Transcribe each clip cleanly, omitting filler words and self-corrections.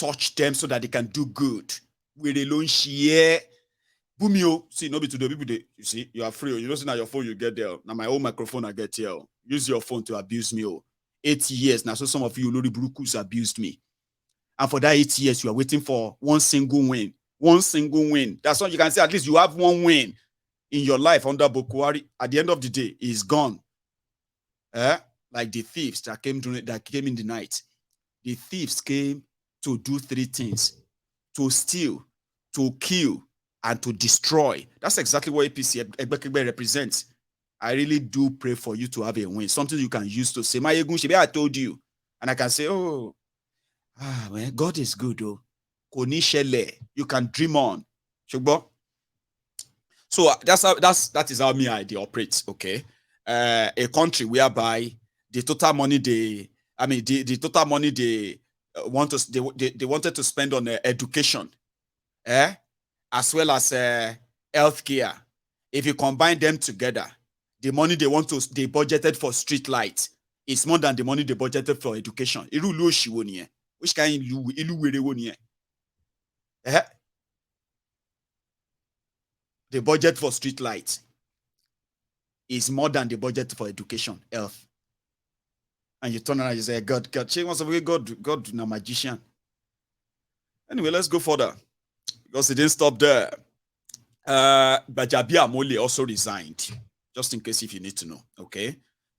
touch them so that they can do good. We alone share. Boomio, see, no be to the people they, you see, you are free. You don't see now your phone you get there. Now my own microphone I get here. Use your phone to abuse me. 8 years now. So some of you Lori Brukus abused me. And for that 8 years, you are waiting for one single win. One single win. That's what you can say. At least you have one win in your life under Bokwari. At the end of the day, it's gone. Like the thieves that came in the night. The thieves came to do 3 things: to steal, to kill, and to destroy. That's exactly what APC Akpabiole represents. I really do pray for you to have a win. Something you can use to say, "My Egun, I told you," and I can say, "Oh, man, God is good, oh." You can dream on. So that is how me idea operates. Okay, a country whereby the total money the total money they wanted to spend on education, as well as healthcare. If you combine them together, the money they budgeted for street lights is more than the money they budgeted for education. Which kind of the budget for street lights is more than the budget for education, health. And you turn around and you say, God, she wants to be God, na magician. Anyway, let's go further, because it didn't stop there. Akpabiole also resigned, just in case if you need to know, okay?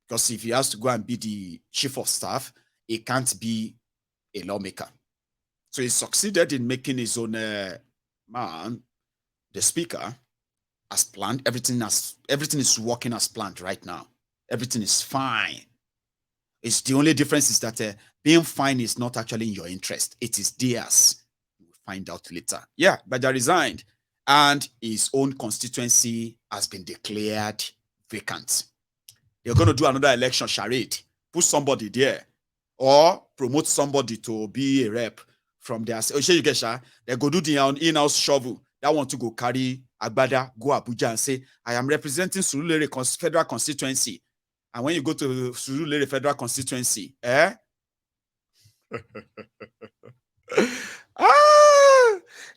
Because if he has to go and be the chief of staff, he can't be a lawmaker. So he succeeded in making his own man the speaker as planned. Everything is working as planned right now. Everything is fine. It's the only difference is that being fine is not actually in your interest. It is theirs. We'll find out later. Yeah, Akpabiole resigned, and his own constituency has been declared vacant. They're going to do another election charade, put somebody there, or promote somebody to be a rep from their. They go do the in-house shovel. That want to go carry Agbada, go Abuja and say, I am representing Surulere Federal Constituency. And when you go to Surulere Federal Constituency,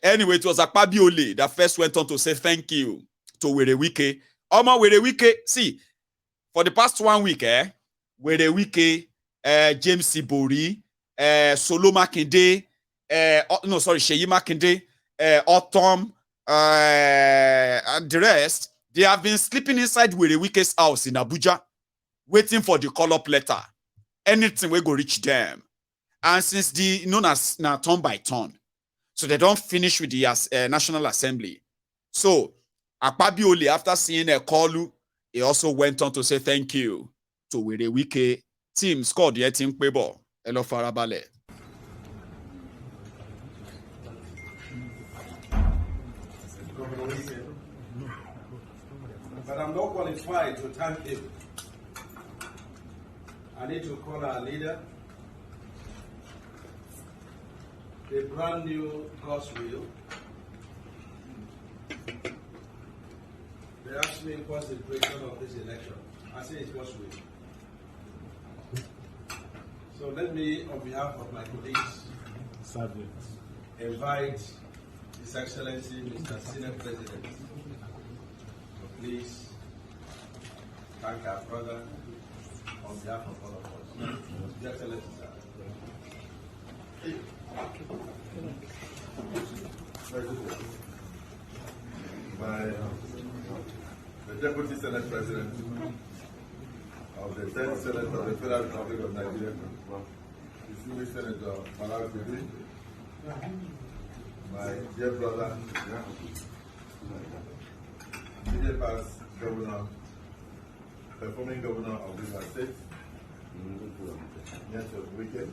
Anyway, it was Akpabiole that first went on to say thank you to Werewike. Oma Werewike, see, for the past 1 week, Werewike, James Sibori, Solo Makinde, Sheyi Makinde, Autumn, and the rest, they have been sleeping inside Werewike's house in Abuja, waiting for the call-up letter. Anything will go reach them. And since the known as now turn by turn, so they don't finish with the National Assembly. So Akpabiole, after seeing a call, he also went on to say thank you to Werewike. Team scored the team Pebo. Hello Farabale. But I'm not qualified to thank him. I need to call our leader. A brand new God's will. They asked me what's the duration of this election. I say it's God's will. So let me, on behalf of my colleagues, invite His Excellency, Mr. Senate President, to please thank our brother on behalf of all of us. Your Excellency, sir. The Deputy Senate President of the 10th Senate of the Federal Republic of Nigeria, distinguished Senator Akpabiole, my dear brother, immediate past governor, performing governor of River State, next weekend,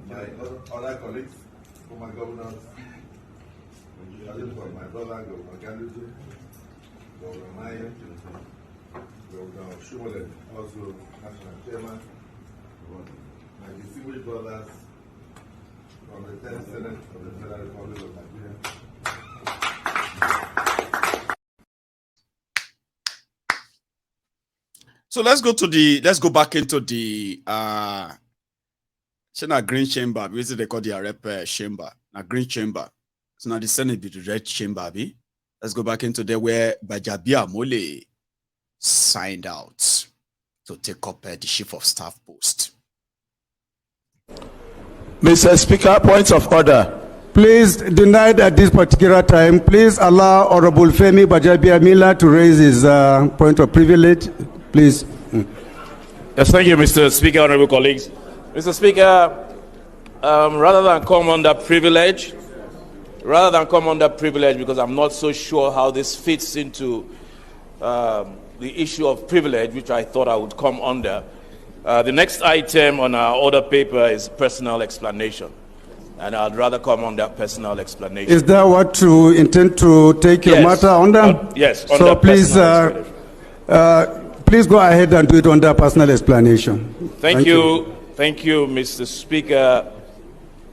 my other colleagues, former governors, my brother, Governor Galuju, Governor Maya, Governor Shumolen, also National Chairman, my distinguished brothers from the 10th Senate of the Federal Republic of Nigeria. So let's go back into the She na green chamber. We they call the rep chamber. Na green chamber. So now the Senate be the red chamber. Be. Let's go back into there where Akpabiole signed out to take up the chief of staff post. Mr. Speaker, points of order. Please, denied at this particular time. Please allow Honorable Femi Akpabiole to raise his point of privilege. Please. Yes, thank you, Mr. Speaker, honorable colleagues. Mr. Speaker, rather than come under privilege, because I'm not so sure how this fits into the issue of privilege, which I thought I would come under, the next item on our order paper is personal explanation. And I'd rather come on that personal explanation. Is that what you intend to take your matter under? Yes. So please, please go ahead and do it under personal explanation. Thank you. Thank you, Mr. Speaker,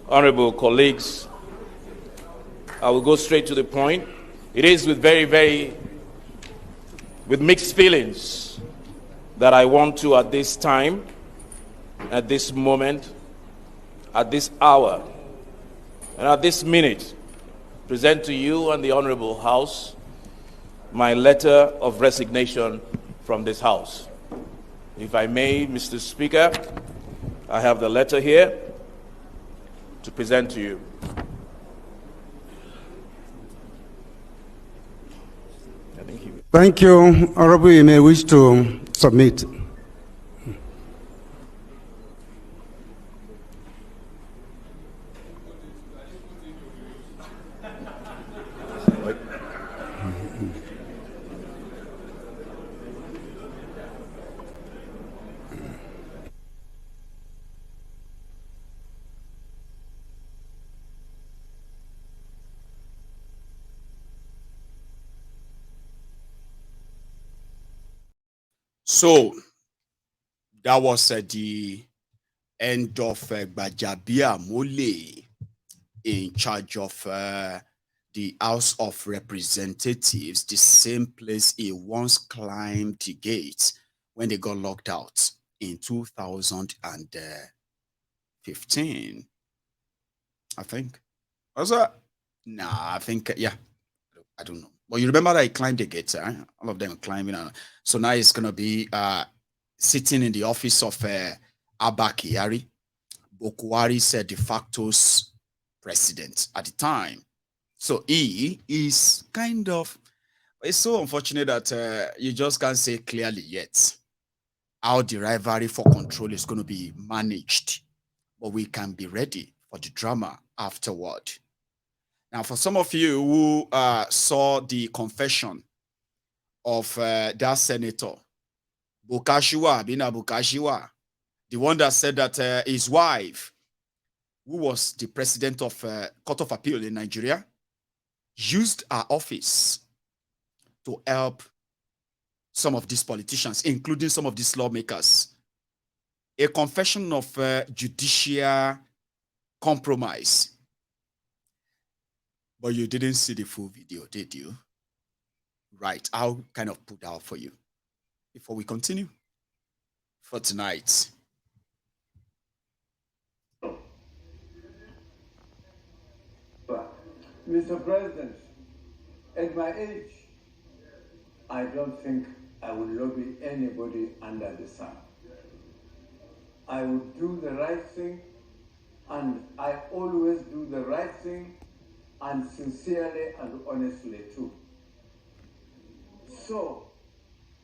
honorable colleagues. I will go straight to the point. It is with with mixed feelings that I want to, at this time, at this moment, at this hour, and at this minute, present to you and the Honorable House my letter of resignation from this House. If I may, Mr. Speaker, I have the letter here to present to you. Thank you. Honorable, you may wish to submit. So that was the end of Akpabiole in charge of the House of Representatives, the same place he once climbed the gates when they got locked out in 2015. I think. Was that? Nah, I think, yeah. I don't know. But you remember that he climbed the gates, eh? All of them climbing. So now he's going to be sitting in the office of Abba Kyari, Bokwari's de facto president at the time. So he is kind of, it's so unfortunate that you just can't say clearly yet how the rivalry for control is going to be managed. But we can be ready for the drama afterward. Now, for some of you who saw the confession of that senator, Bina Bukashiwa, the one that said that his wife, who was the president of Court of Appeal in Nigeria, used her office to help some of these politicians, including some of these lawmakers. A confession of judicial compromise. But you didn't see the full video, did you? Right, I'll kind of put out for you before we continue for tonight. Mr. President, at my age, I don't think I would lobby anybody under the sun. I would do the right thing, and I always do the right thing, and sincerely and honestly too. So,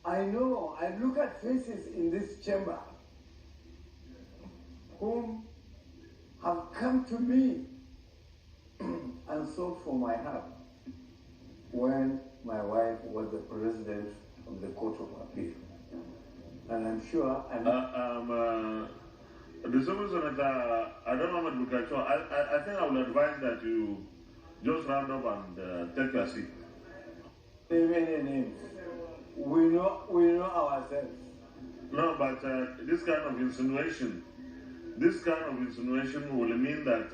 I know, I look at faces in this chamber whom have come to me and sought for my help when my wife was the president of the Court of Appeal. And I'm sure the Senator, I don't know what we can show. I think I will advise that you just round up and take your seat. Many names. We know ourselves. No, but this kind of insinuation will mean that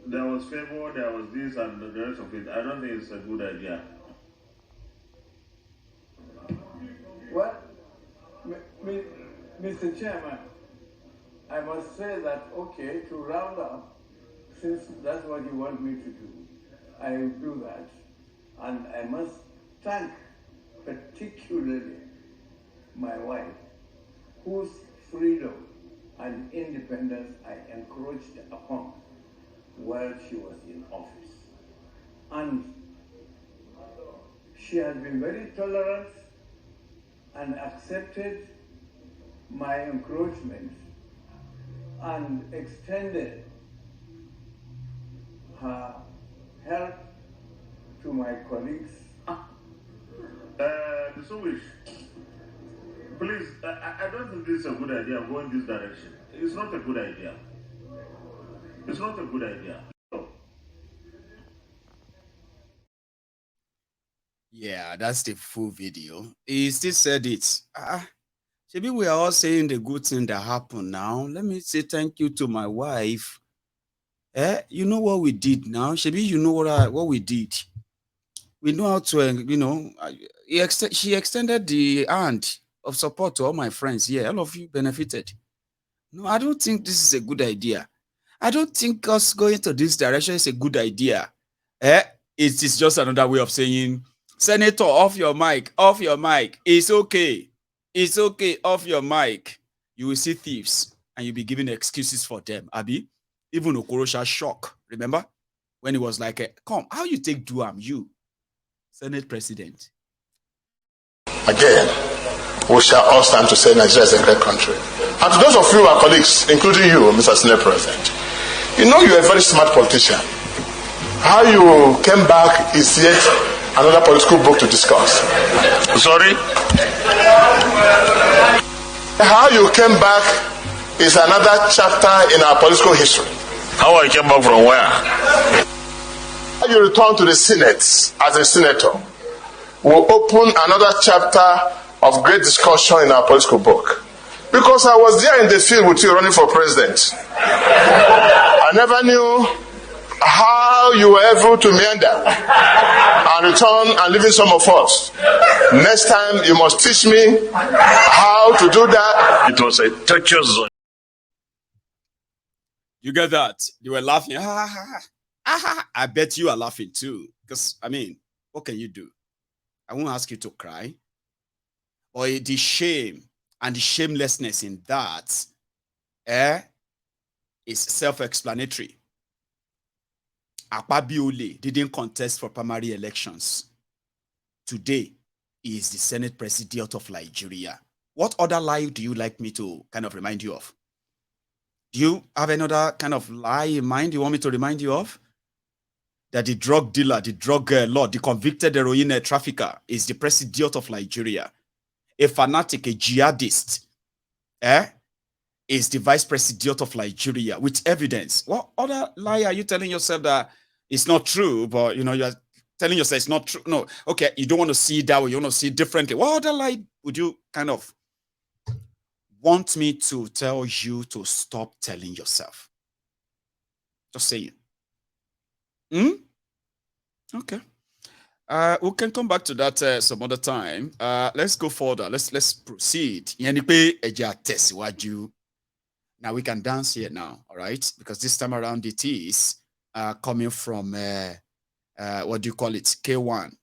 there was favor, there was this and the rest of it. I don't think it's a good idea. Well, Mr. Chairman, I must say that, okay, to round up, since that's what you want me to do, I will do that. And I must thank particularly my wife, whose freedom and independence I encroached upon while she was in office. And she has been very tolerant and accepted my encroachment and extended her help to my colleagues. Distinguished, please, I don't think this is a good idea going this direction. It's not a good idea. It's not a good idea. Yeah, that's the full video. He still said it. Maybe we are all saying the good thing that happened now. Let me say thank you to my wife. You know what we did now? Maybe you know what we did. We know how to, she extended the hand of support to all my friends. Yeah, all of you benefited. No, I don't think this is a good idea. I don't think us going to this direction is a good idea. It is just another way of saying, Senator, off your mic, off your mic. It's okay. It's okay, off your mic. You will see thieves and you'll be giving excuses for them. Abi, even Okorosha shock. Remember? When he was like, come, how you take Duam, you, Senate President? Again, we shall all stand to say Nigeria is a great country. And to those of you, our colleagues, including you, Mr. Senate President, you know you're a very smart politician. How you came back is yet another political book to discuss. Sorry? How you came back is another chapter in our political history. How I came back from where? How you return to the Senate as a senator will open another chapter of great discussion in our political book. Because I was there in the field with you running for president. I never knew how you were able to meander and return and leaving some of us. Next time you must teach me how to do that. It was a treacherous zone. You get that? They were laughing. I bet you are laughing too. Because, I mean, what can you do? I won't ask you to cry. Or the shame and the shamelessness in that is self-explanatory. Akpabiole didn't contest for primary elections. Today, he is the Senate President of Nigeria. What other lie do you like me to kind of remind you of? Do you have another kind of lie in mind you want me to remind you of? That the drug dealer, the drug lord, the convicted heroin trafficker is the President of Nigeria. A fanatic, a jihadist, is the Vice President of Nigeria with evidence. What other lie are you telling yourself that it's not true, but you're telling yourself it's not true? No, okay, you don't want to see it that way, you want to see it differently. What other lie would you kind of want me to tell you to stop telling yourself? Just say it. Okay. We can come back to that some other time. Let's go further. Let's proceed. Now we can dance here now, all right? Because this time around it is coming from what do you call it? K1.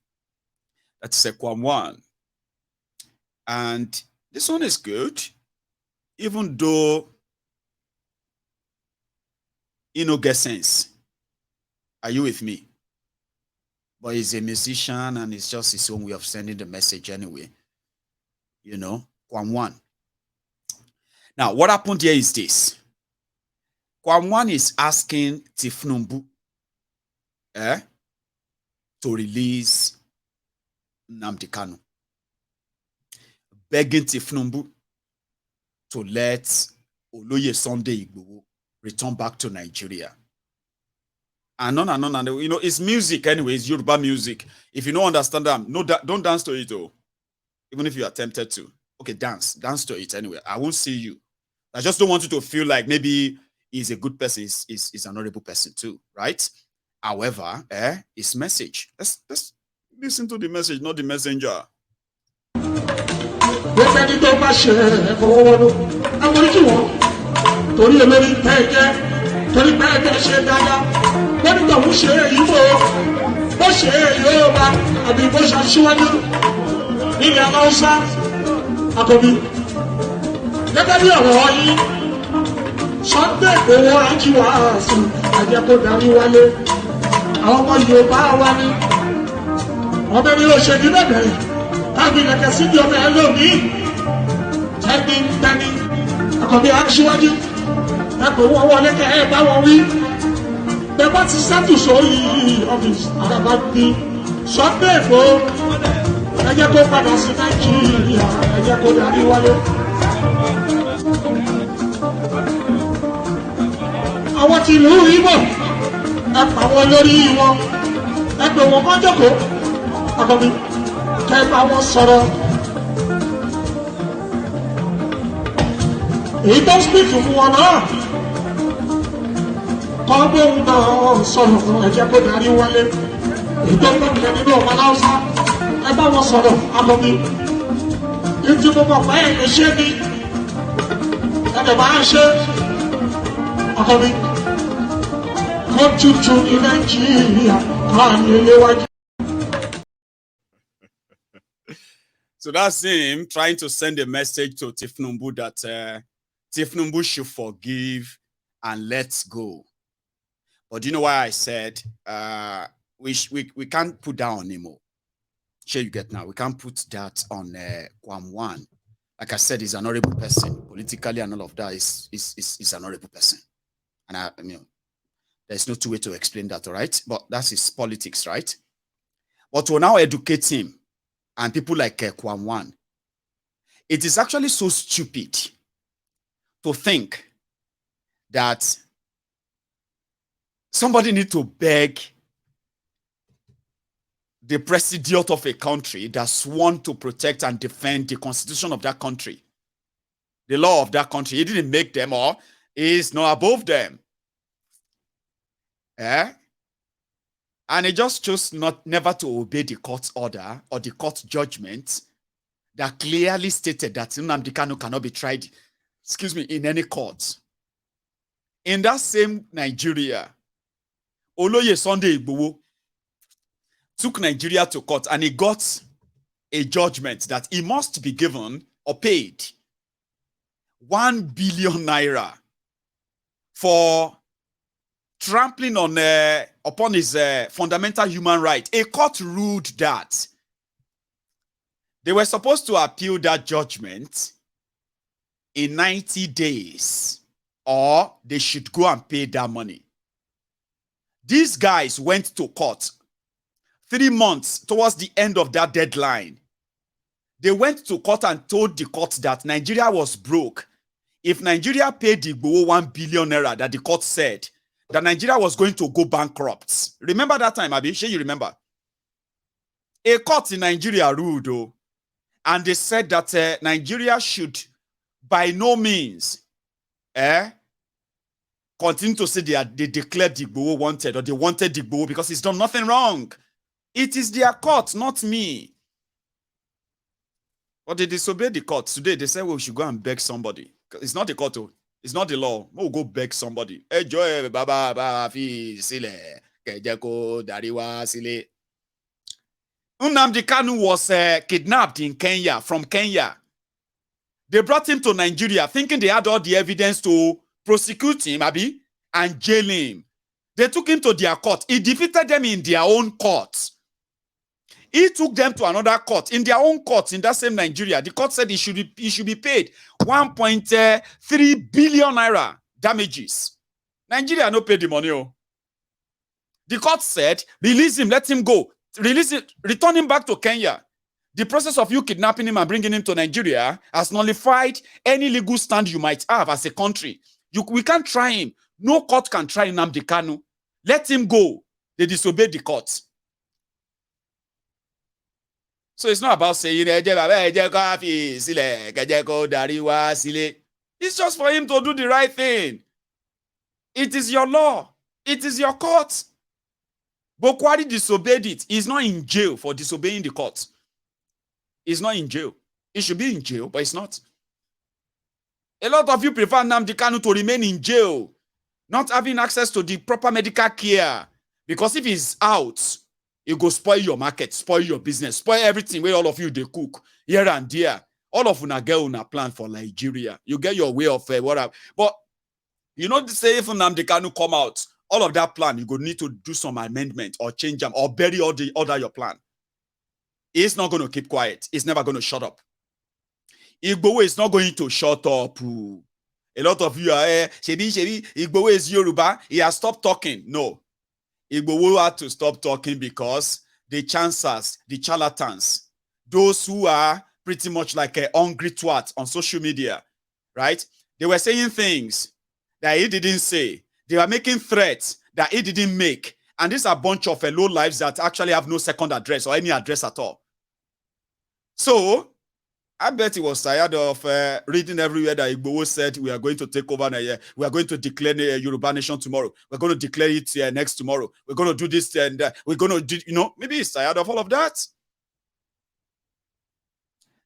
That's Kwam 1. And this one is good, even though you know get sense. Are you with me? But he's a musician and it's just his own way of sending the message anyway. Kwam 1. Now, what happened here is this. Kwam 1 is asking Tinubu to release Nnamdi Kanu. Begging Tinubu to let Oloye Sunday Igboho return back to Nigeria. And on and on and on. It's music anyway. It's Yoruba music. If you don't understand them, don't dance to it though. Even if you are tempted to. Okay, dance to it anyway. I won't see you. I just don't want you to feel like maybe he's a good person, he's an honorable person too, right? However, his message. Let's listen to the message, not the messenger. torí olórí tẹ́ ẹ jẹ́ torí pé ẹgbẹ́ ṣe dáadáa wọ́n ní tọ̀hún ṣe Ìgbò bó ṣe Yorùbá àbí bó ṣe aṣíwájú nílẹ̀ Haúsá Àkànbí gẹ́gẹ́ bí ọ̀rọ̀ yín Sunday Igboho ajíwá àsùn àjẹkó darí wálé àwọn ọmọ Yorùbá wa ní ọbẹ̀ ní òṣèlú bẹ̀rẹ̀ káàbí lẹ̀kẹ̀ sí di ọmọ ẹ lónìí tẹ́ni Àkànbí aṣíwájú ẹ pè wọ́n wọlé kẹ́ ẹ bá wọn wí bẹ́ẹ̀ bá ti ṣàtúnṣe yìí ọ́fíìsì àgbàgbà bí Sunday Igboho ẹ jẹ́ kó padà sí Nàìjíríà ẹ jẹ́ kó darí wálé. àwọn tí ìlú Ìgbò ẹ pa wọn lórí wọn ẹ pè wọn kọ́ jókòó Àkànbí kẹ́ ẹ bá wọn sọ̀rọ̀ èyí tó ń spíkì fún wọn náà kọ́ bóun náà sọ̀rọ̀ ẹ jẹ́ kó darí wálé èyí tó ń gbọ́dọ̀ nínú ọ̀pá Haúsá ẹ bá wọn sọ̀rọ̀ Àkànbí ìdí mo mọ̀ pé ẹ̀ lè ṣe ní ẹ̀ lè máa ṣe Àkànbí kó tutù ní Nàìjíríà máa ní iléwájú. So that's him trying to send a message to Tinubu that Tinubu should forgive and let go. But do you know why I said we can't put that on him? Sure, you get now. We can't put that on Kwam1. Like I said, he's an honorable person. Politically and all of that is an honorable person. And I mean, there's no two way to explain that, all right? But that's his politics, right? But to now educate him and people like Kwam1, it is actually so stupid to think that somebody need to beg the president of a country that sworn to protect and defend the constitution of that country, the law of that country. He didn't make them, or is not above them. And he just chose never to obey the court's order or the court judgment that clearly stated that Nnamdi Kanu cannot be tried, in any court. In that same Nigeria, Oloye Sunday Igboho took Nigeria to court and he got a judgment that he must be given or paid 1 billion naira for trampling on upon his fundamental human right. A court ruled that they were supposed to appeal that judgment in 90 days, or they should go and pay that money. These guys went to court 3 months towards the end of that deadline. They went to court and told the court that Nigeria was broke. If Nigeria paid the Igboho 1 billion naira that the court said, that Nigeria was going to go bankrupt. Remember that time, Abi? Sure, you remember? A court in Nigeria ruled, though, and they said that Nigeria should by no means continue to say they declared the Igboho wanted, or they wanted the Igboho because he's done nothing wrong. It is their court, not me. But they disobeyed the court. Today, they say, well, we should go and beg somebody. It's not the court, though. It's not the law. We'll go beg somebody. Hey, Joy, Baba, Fi, Sile, Kejeko, Dariwa, Sile. Nnamdi Kanu was kidnapped in Kenya, from Kenya. They brought him to Nigeria, thinking they had all the evidence to prosecute him, Abi, and jail him. They took him to their court. He defeated them in their own court. He took them to another court, in their own court, in that same Nigeria. The court said he should be paid 1.3 billion naira damages. Nigeria no pay the money. Oh. The court said, release him, let him go. Release it, return him back to Kenya. The process of you kidnapping him and bringing him to Nigeria has nullified any legal stand you might have as a country. We can't try him. No court can try Nnamdi Kanu. Let him go. They disobeyed the court. So it's not about saying, it's just for him to do the right thing. It is your law. It is your court. Bokwari disobeyed it. He's not in jail for disobeying the court. He's not in jail. He should be in jail, but he's not. A lot of you prefer Nnamdi Kanu to remain in jail, not having access to the proper medical care. Because if he's out, it go spoil your market, spoil your business, spoil everything where all of you they cook here and there. All of una get una plan for Nigeria. You get your way of whatever. But you know, say if Nnamdi Kanu come out, all of that plan, you go need to do some amendment or change them or bury all the other your plan. He's not going to keep quiet. He's never going to shut up. Igbowo is not going to shut up. A lot of you are, Shebi, Igbowo is Yoruba. He has stopped talking. No. Igbowo had to stop talking because the chancers, the charlatans, those who are pretty much like a hungry twat on social media, right? They were saying things that he didn't say. They were making threats that he didn't make. And these are a bunch of low lives that actually have no second address or any address at all. So, I bet he was tired of reading everywhere that Igbowo said we are going to take over Nigeria. We are going to declare a Yoruba nation tomorrow. We're going to declare it next tomorrow. We're going to do this and we're going to do, maybe he's tired of all of that.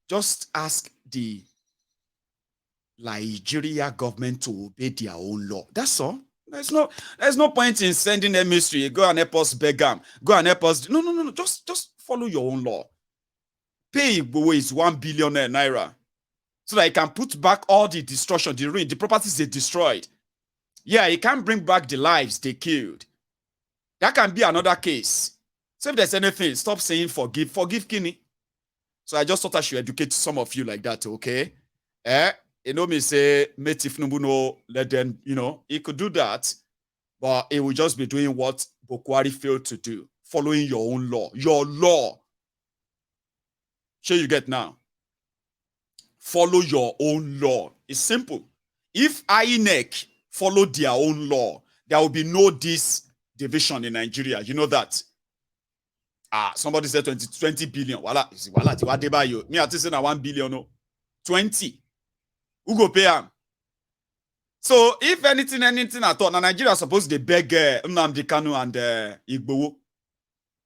Just ask the Nigeria government to obey their own law. That's all. There's no point in sending a mystery. Go and help us beg them. Go and help us. No. Just follow your own law. Pay Igbowo is 1 billion naira so that he can put back all the destruction, the ruin, the properties they destroyed. Yeah, he can bring back the lives they killed. That can be another case. So if there's anything, stop saying forgive. Forgive Kini. So I just thought I should educate some of you like that, okay? Me say, mate, if Tinubu no, let them, he could do that, but he will just be doing what Bokwari failed to do, following your own law. Your law. Sure you get now. Follow your own law. It's simple. If INEC follow their own law, there will be no this division in Nigeria. You know that. Somebody said 20 billion. Wala, me I say na 1 billion. No. 20. Who go pay them? So if anything at all, now Nigeria is supposed to beg Nnamdi Kanu and Igbowo.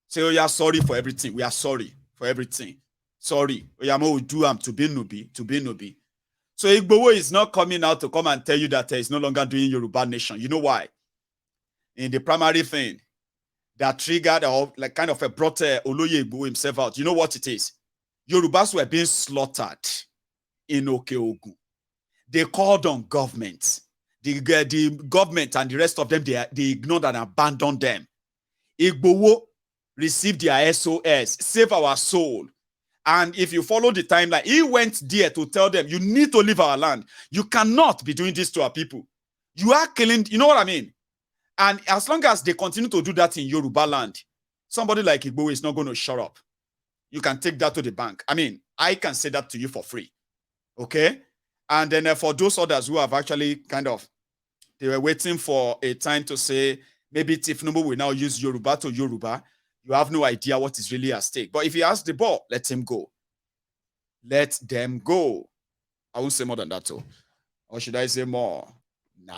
Say, oh yeah, sorry for everything. We are sorry for everything. Sorry. Oyamo do to be Nubi. So Igbowo is not coming out to come and tell you that he's no longer doing Yoruba nation. You know why? In the primary thing that triggered or like kind of brought Oloye Igbowo himself out. You know what it is? Yorubas were being slaughtered in Okeogun. They called on government. The government and the rest of them, they ignored and abandoned them. Igbowo received their SOS, save our soul. And if you follow the timeline, he went there to tell them, you need to leave our land. You cannot be doing this to our people. You are killing, you know what I mean? And as long as they continue to do that in Yoruba land, somebody like Igbowo is not going to shut up. You can take that to the bank. I mean, I can say that to you for free. Okay? And then for those others who have actually they were waiting for a time to say, maybe Tinubu will now use Yoruba to Yoruba. You have no idea what is really at stake. But if he has the ball, let him go. Let them go. I won't say more than that, though. Or should I say more? Nah.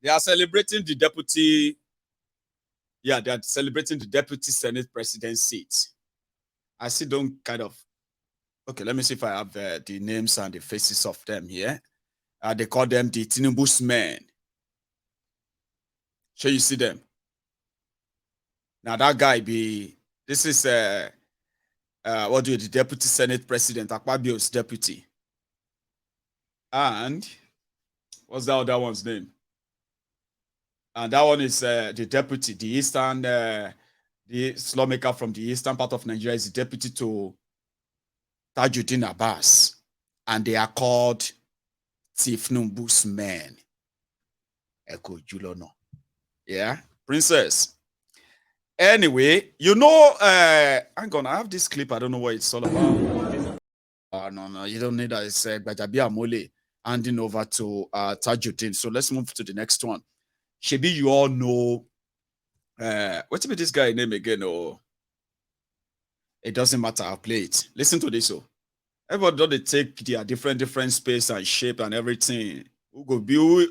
They are celebrating the deputy. Yeah, they are celebrating the deputy Senate president seat. I still don't okay, let me see if I have the names and the faces of them here. They call them the Tinubu's men. So you see them. Now that guy this is the deputy Senate president, Akpabiole's deputy. And what's the other one's name? And that one is the deputy, the eastern, the Lawmaker from the eastern part of Nigeria is the deputy to Tajuddin Abbas. And they are called Tinubu's men. Eko Julono. Yeah, princess. Anyway, hang on, I have this clip. I don't know what it's all about. No, you don't need that. It's Akpabiole. handing over to Tajuddin. So let's move to the next one. Shebi, you all know what's this guy name again? Or it doesn't matter. I'll play it. Listen to this. So everybody they take their different space and shape and everything. Who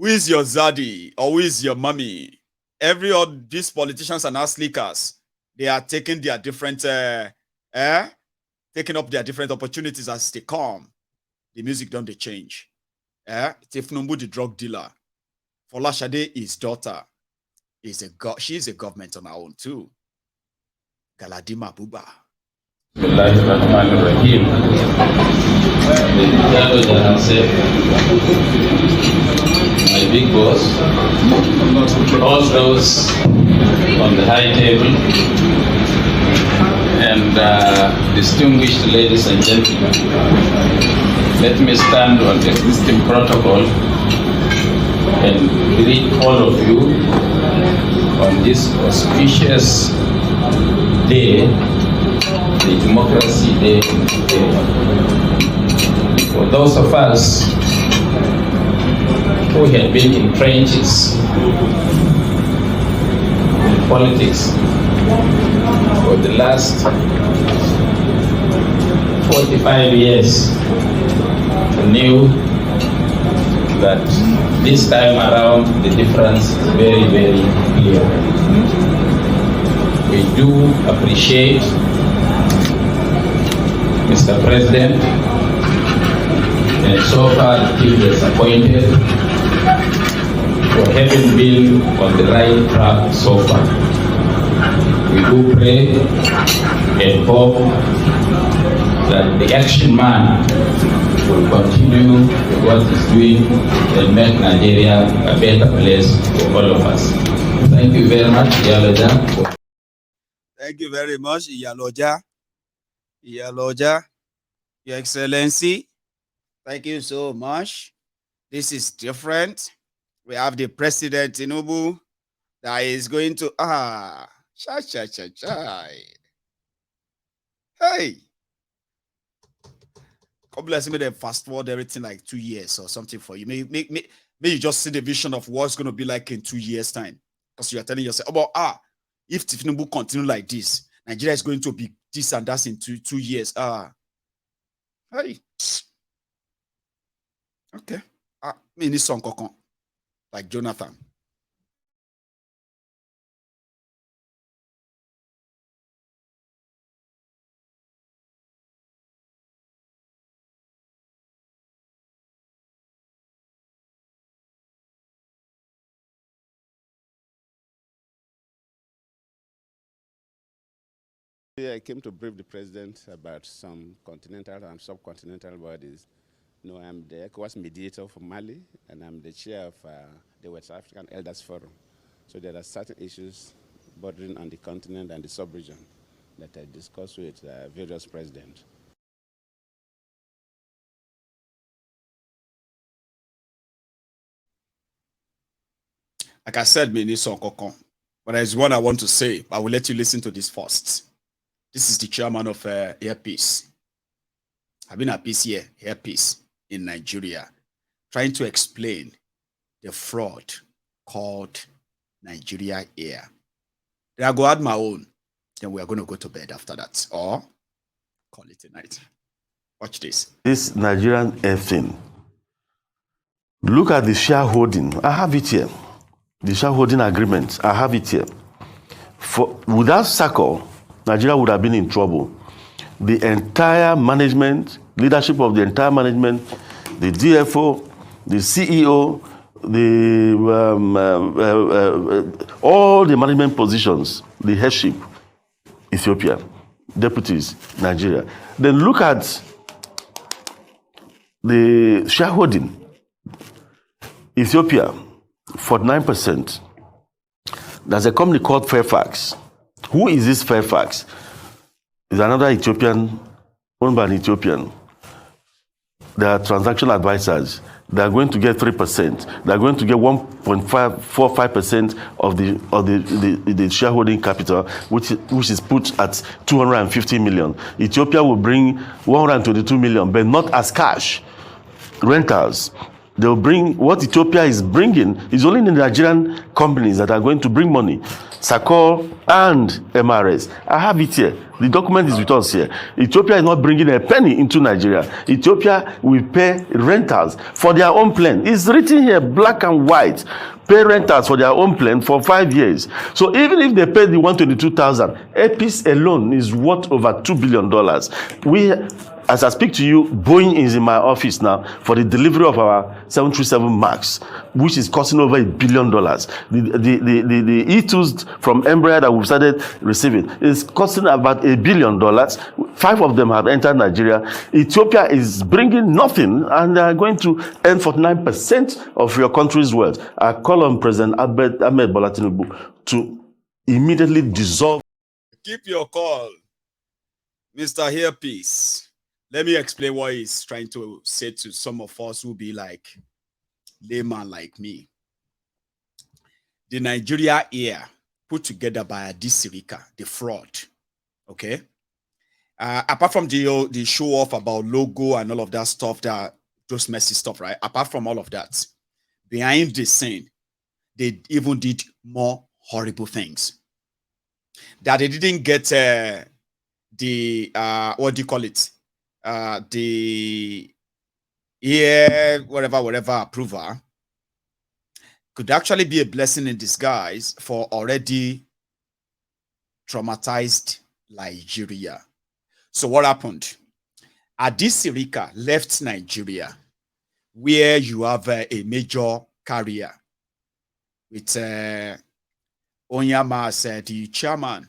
is your zaddy or who is your mommy? Every of these politicians and ass leakers, they are taking their different taking up their different opportunities as they come. The music don't they change. Tinubu, the drug dealer. Folashade, his daughter, she is a government on her own too. Galadima Buba. My big boss, all those on the high table, and distinguished ladies and gentlemen, let me stand on the existing protocol and greet all of you on this auspicious day, the Democracy Day. For those of us who had been in trenches in politics for the last 45 years, knew that this time around the difference is very, very clear. We do appreciate Mr. President and so far the team is appointed for having been on the right track so far. We do pray and hope that the action man will continue with what he's doing and make Nigeria a better place for all of us. Thank you very much, Iyaloja. Thank you very much, Iyaloja. Iyaloja, Your Excellency. Thank you so much. This is different. We have the President Tinubu that is going to Hey. God bless me. Then fast forward everything like 2 years or something for you. May you just see the vision of what's going to be like in 2 years' time. Because you are telling yourself about if Tinubu continue like this, Nigeria is going to be this and that in two years. Hey. Okay. Me need some kokon. Like Jonathan. I came to brief the president about some continental and subcontinental bodies. No, I'm the ECOWAS mediator for Mali, and I'm the chair of the West African Elders Forum. So there are certain issues bordering on the continent and the sub-region that I discuss with various presidents. Like I said, me need some kokon. But there's one I want to say. I will let you listen to this first. This is the chairman of Airpeace. I've been at peace here, Airpeace in Nigeria, trying to explain the fraud called Nigeria Air. Then I go add my own. Then we are going to go to bed after that, or call it a night. Watch this. This Nigerian Air thing. Look at the shareholding. I have it here. The shareholding agreement. I have it here. Without SACO, Nigeria would have been in trouble. The entire management, leadership of the entire management, the DFO, the CEO, all the management positions, the headship, Ethiopia, deputies, Nigeria. Then look at the shareholding. Ethiopia, 49%. There's a company called Fairfax. Who is this Fairfax? It's another Ethiopian, owned by an Ethiopian. They are transactional advisors. They are going to get 3%. They are going to get 1.45% of the shareholding capital, which is put at 250 million. Ethiopia will bring 122 million, but not as cash. rentals. They'll bring what Ethiopia is bringing is only the Nigerian companies that are going to bring money. Sakol and MRS. I have it here. The document is with us here. Ethiopia is not bringing a penny into Nigeria. Ethiopia will pay rentals for their own plane. It's written here, black and white. Pay rentals for their own plane for 5 years. So even if they pay the 122,000, a piece alone is worth over $2 billion. As I speak to you, Boeing is in my office now for the delivery of our 737 MAX, which is costing over $1 billion. The E2s from Embraer that we've started receiving is costing about $1 billion. 5 of them have entered Nigeria. Ethiopia is bringing nothing, and they are going to earn 49% of your country's wealth. I call on President Ahmed Bola Tinubu to immediately dissolve. Keep your call, Mr. Hairpiece. Let me explain what he's trying to say to some of us who be like layman like me. The Nigeria Air put together by Adisirika, the fraud, okay? Apart from the show off about logo and all of that stuff, those messy stuff, right? Apart from all of that, behind the scene, they even did more horrible things. That they didn't get what do you call it? The whatever approval could actually be a blessing in disguise for already traumatized Nigeria. So what happened? Adisirika left Nigeria, where you have a major carrier with Onyama as the chairman,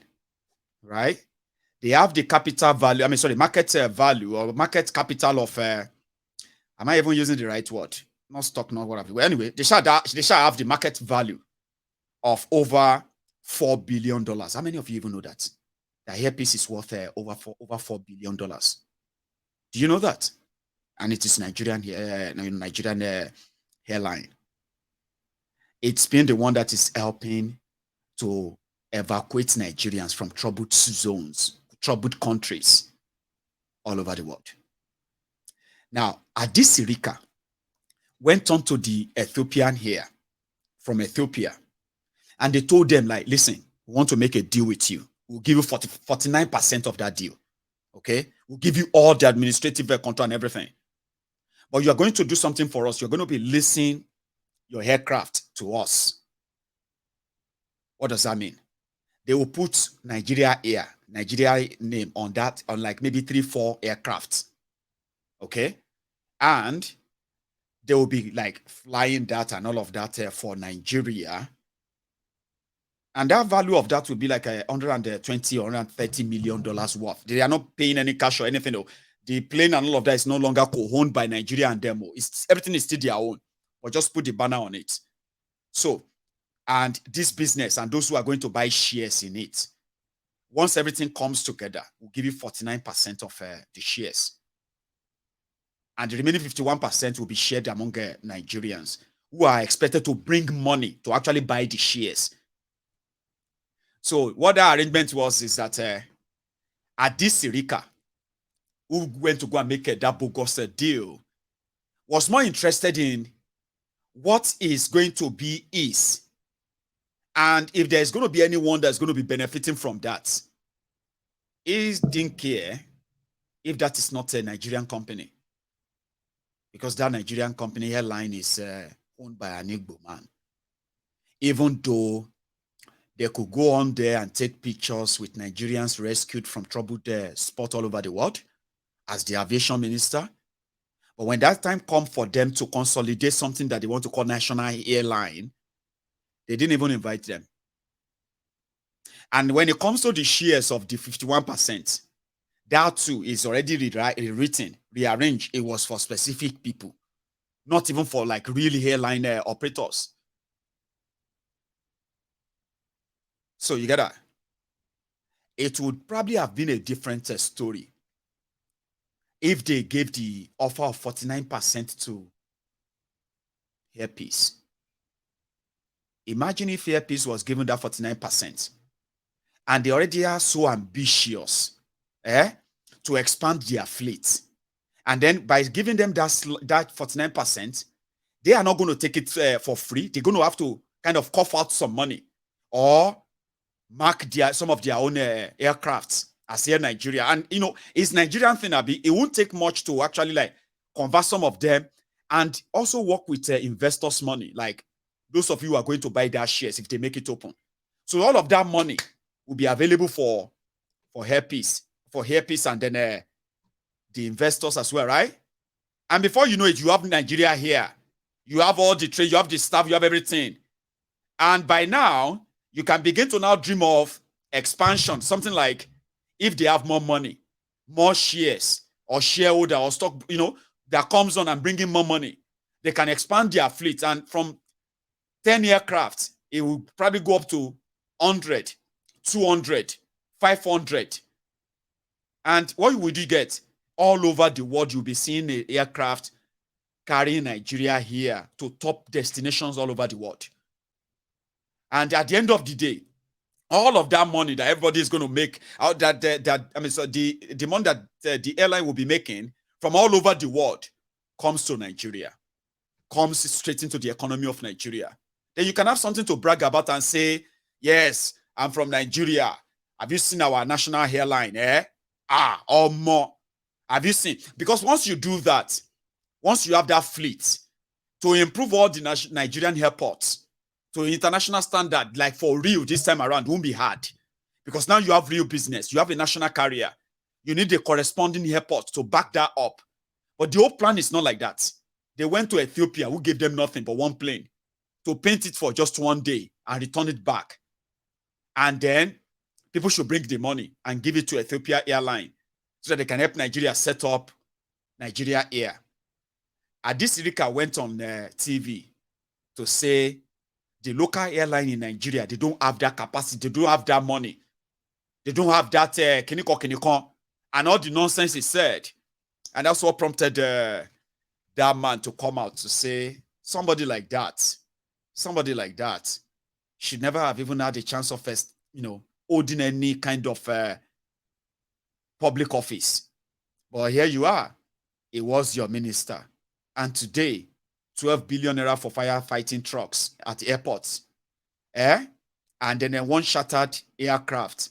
right? They have the capital value, market value or market capital of, am I even using the right word? Not stock, not whatever. Well, anyway, they shall have the market value of over $4 billion. How many of you even know that? The hairpiece is worth over $4 billion. Do you know that? And it is Nigerian hairline. It's been the one that is helping to evacuate Nigerians from troubled zones, troubled countries all over the world. Now, Adisirika went on to the Ethiopian here from Ethiopia, and they told them, like, listen, we want to make a deal with you. We'll give you 49% of that deal. Okay? We'll give you all the administrative control and everything. But you're going to do something for us. You're going to be leasing your aircraft to us. What does that mean? They will put Nigeria name on that, on like maybe 3-4 aircrafts. Okay? And they will be like flying that and all of that for Nigeria. And that value of that will be like $120 or $130 million worth. They are not paying any cash or anything. No. The plane and all of that is no longer co-owned by Nigeria and them. Everything is still their own. But just put the banner on it. So, and this business and those who are going to buy shares in it, once everything comes together, we'll give you 49% of the shares. And the remaining 51% will be shared among Nigerians who are expected to bring money to actually buy the shares. So what that arrangement was is that Adisirika, who went to go and make that bogus deal, was more interested in what is going to be is, and if there's going to be anyone that's going to be benefiting from that. He didn't care if that is not a Nigerian company, because that Nigerian company airline is owned by an Igbo man. Even though they could go on there and take pictures with Nigerians rescued from troubled spots all over the world as the aviation minister. But when that time comes for them to consolidate something that they want to call national airline, they didn't even invite them. And when it comes to the shares of the 51%, that too is already rewritten, rearranged. It was for specific people, not even for like really airline operators. So you get that? It would probably have been a different story if they gave the offer of 49% to Hairpiece. Imagine if Hairpiece was given that 49%, and they already are so ambitious to expand their fleet. And then by giving them that 49%, they are not going to take it for free. They're going to have to kind of cough out some money or mark some of their own aircrafts as Air Nigeria. And, it's Nigerian thing, Abi. It won't take much to actually like convert some of them and also work with investors' money, like those of you who are going to buy their shares if they make it open. So all of that money will be available for hairpiece, and then the investors as well, right? And before you know it, you have Nigeria here. You have all the trade, you have the staff, you have everything. And by now, you can begin to now dream of expansion, something like if they have more money, more shares, or shareholder, or stock, that comes on and bringing more money, they can expand their fleet. And from 10 aircraft, it will probably go up to 100, 200, 500. And what would you get? All over the world, you'll be seeing an aircraft carrying Nigeria here to top destinations all over the world. And at the end of the day, all of that money that everybody is going to make out the money that the airline will be making from all over the world comes to Nigeria, comes straight into the economy of Nigeria. Then you can have something to brag about and say, yes, I'm from Nigeria. Have you seen our national airline? Or more. Have you seen? Because once you do that, once you have that fleet to improve all the Nigerian airports to international standard, like for real this time around, won't be hard. Because now you have real business. You have a national carrier. You need the corresponding airport to back that up. But the whole plan is not like that. They went to Ethiopia, who gave them nothing but one plane, to paint it for just one day and return it back. And then people should bring the money and give it to Ethiopia Airline so that they can help Nigeria set up Nigeria Air. Addis Irika went on TV to say the local airline in Nigeria, they don't have that capacity, they don't have that money, they don't have that kiniko, and all the nonsense he said. And that's what prompted that man to come out to say somebody like that should never have even had a chance of holding any kind of public office. But here you are. It was your minister. And today, 12 billion naira for firefighting trucks at airports. And then one shattered aircraft